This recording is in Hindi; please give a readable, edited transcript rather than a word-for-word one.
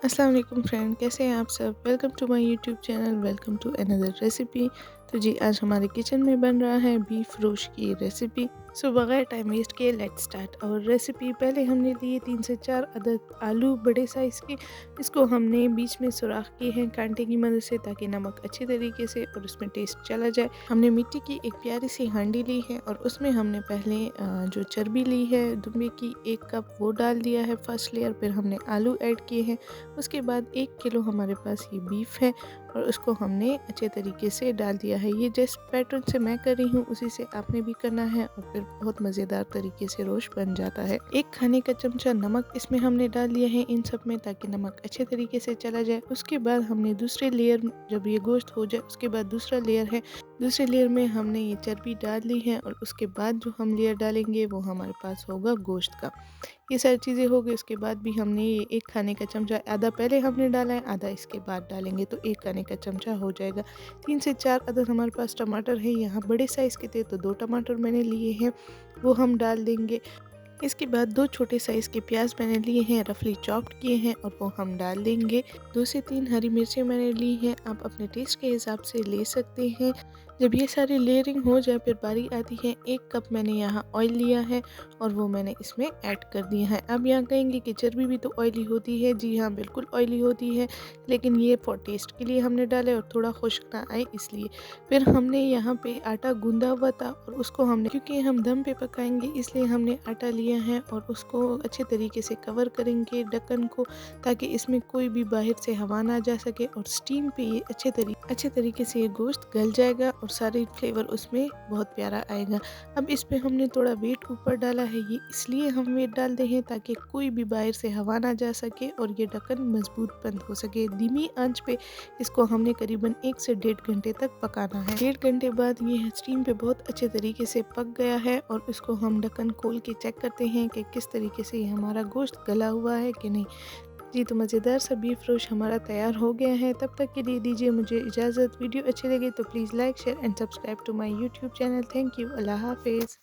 अस्सलाम वालेकुम फ्रेंड, कैसे हैं आप सब। Welcome to my YouTube channel, welcome to another recipe. तो जी आज हमारे किचन में बन रहा है बीफ रोस्ट की रेसिपी। सो बगैर टाइम वेस्ट किए लेट्स स्टार्ट और रेसिपी। पहले हमने लिए 3 से 4 अदद आलू बड़े साइज़ के। इसको हमने बीच में सुराख किए हैं कांटे की मदद से ताकि नमक अच्छी तरीके से और उसमें टेस्ट चला जाए। हमने मिट्टी की एक प्यारी सी हांडी ली है और उसमें हमने पहले जो चर्बी ली है दुम्बे की 1 कप वो डाल दिया है फर्स्ट लेयर। फिर हमने आलू ऐड किए हैं। उसके बाद 1 किलो हमारे पास ये बीफ है और उसको हमने अच्छे तरीके से डाल दिया है। ये जिस पैटर्न से मैं कर रही हूँ उसी से आपने भी करना है और फिर बहुत मज़ेदार तरीके से रोस्ट बन जाता है। 1 खाने का चमचा नमक इसमें हमने डाल दिया है इन सब में ताकि नमक अच्छे तरीके से चला जाए। उसके बाद हमने दूसरे लेयर, जब ये गोश्त हो जाए उसके बाद दूसरा लेयर है, दूसरे लेयर में हमने ये चर्बी डाल ली है और उसके बाद जो हम लेयर डालेंगे वो हमारे पास होगा गोश्त का। ये सारी चीज़ें हो गई। उसके बाद भी हमने ये 1 खाने का चमचा, आधा पहले हमने डाला है आधा इसके बाद डालेंगे तो 1 खाने का चमचा हो जाएगा। 3 से 4 अदद हमारे पास टमाटर है, यहाँ बड़े साइज़ के थे तो 2 टमाटर मैंने लिए हैं, वो हम डाल देंगे। इसके बाद 2 छोटे साइज़ के प्याज मैंने लिए हैं, रफली चॉप्ड किए हैं और वो हम डाल देंगे। 2 से 3 हरी मिर्चें मैंने ली हैं, आप अपने टेस्ट के हिसाब से ले सकते हैं। जब ये सारी लेयरिंग हो जाए फिर बारी आती है, 1 कप मैंने यहाँ ऑयल लिया है और वो मैंने इसमें ऐड कर दिया है। अब यहाँ कहेंगे कि चर्बी भी तो ऑयली होती है, जी हाँ बिल्कुल ऑयली होती है, लेकिन ये फॉर टेस्ट के लिए हमने डाला और थोड़ा खुश्क ना आए इसलिए। फिर हमने यहाँ पे आटा गूंदा हुआ था और उसको हमने, क्योंकि हम दम पे पकाएंगे इसलिए हमने आटा लिया है और उसको अच्छे तरीके से कवर करेंगे ढक्कन को ताकि इसमें कोई भी बाहर से हवा ना जा सके और स्टीम पे ये अच्छे तरीके से ये गोश्त गल जाएगा और सारे फ्लेवर उसमें बहुत प्यारा आएगा। अब इस पे हमने थोड़ा वेट ऊपर डाला है, ये इसलिए हम वेट डालते हैं ताकि कोई भी बाहर से हवा ना जा सके और ये ढक्कन मजबूत बंद हो सके। धीमी आंच पे इसको हमने करीबन 1 से 1.5 घंटे तक पकाना है। 1.5 घंटे बाद ये स्टीम पे बहुत अच्छे तरीके से पक गया है और इसको हम ढक्कन खोल के चेक करते हैं कि किस तरीके से ये हमारा गोश्त गला हुआ है कि नहीं। जी तो मज़ेदार सा बीफ रोस्ट हमारा तैयार हो गया है। तब तक के लिए दीजिए मुझे इजाज़त। वीडियो अच्छी लगी तो please like share and subscribe to my YouTube channel. Thank you. अल्लाह हाफिज़।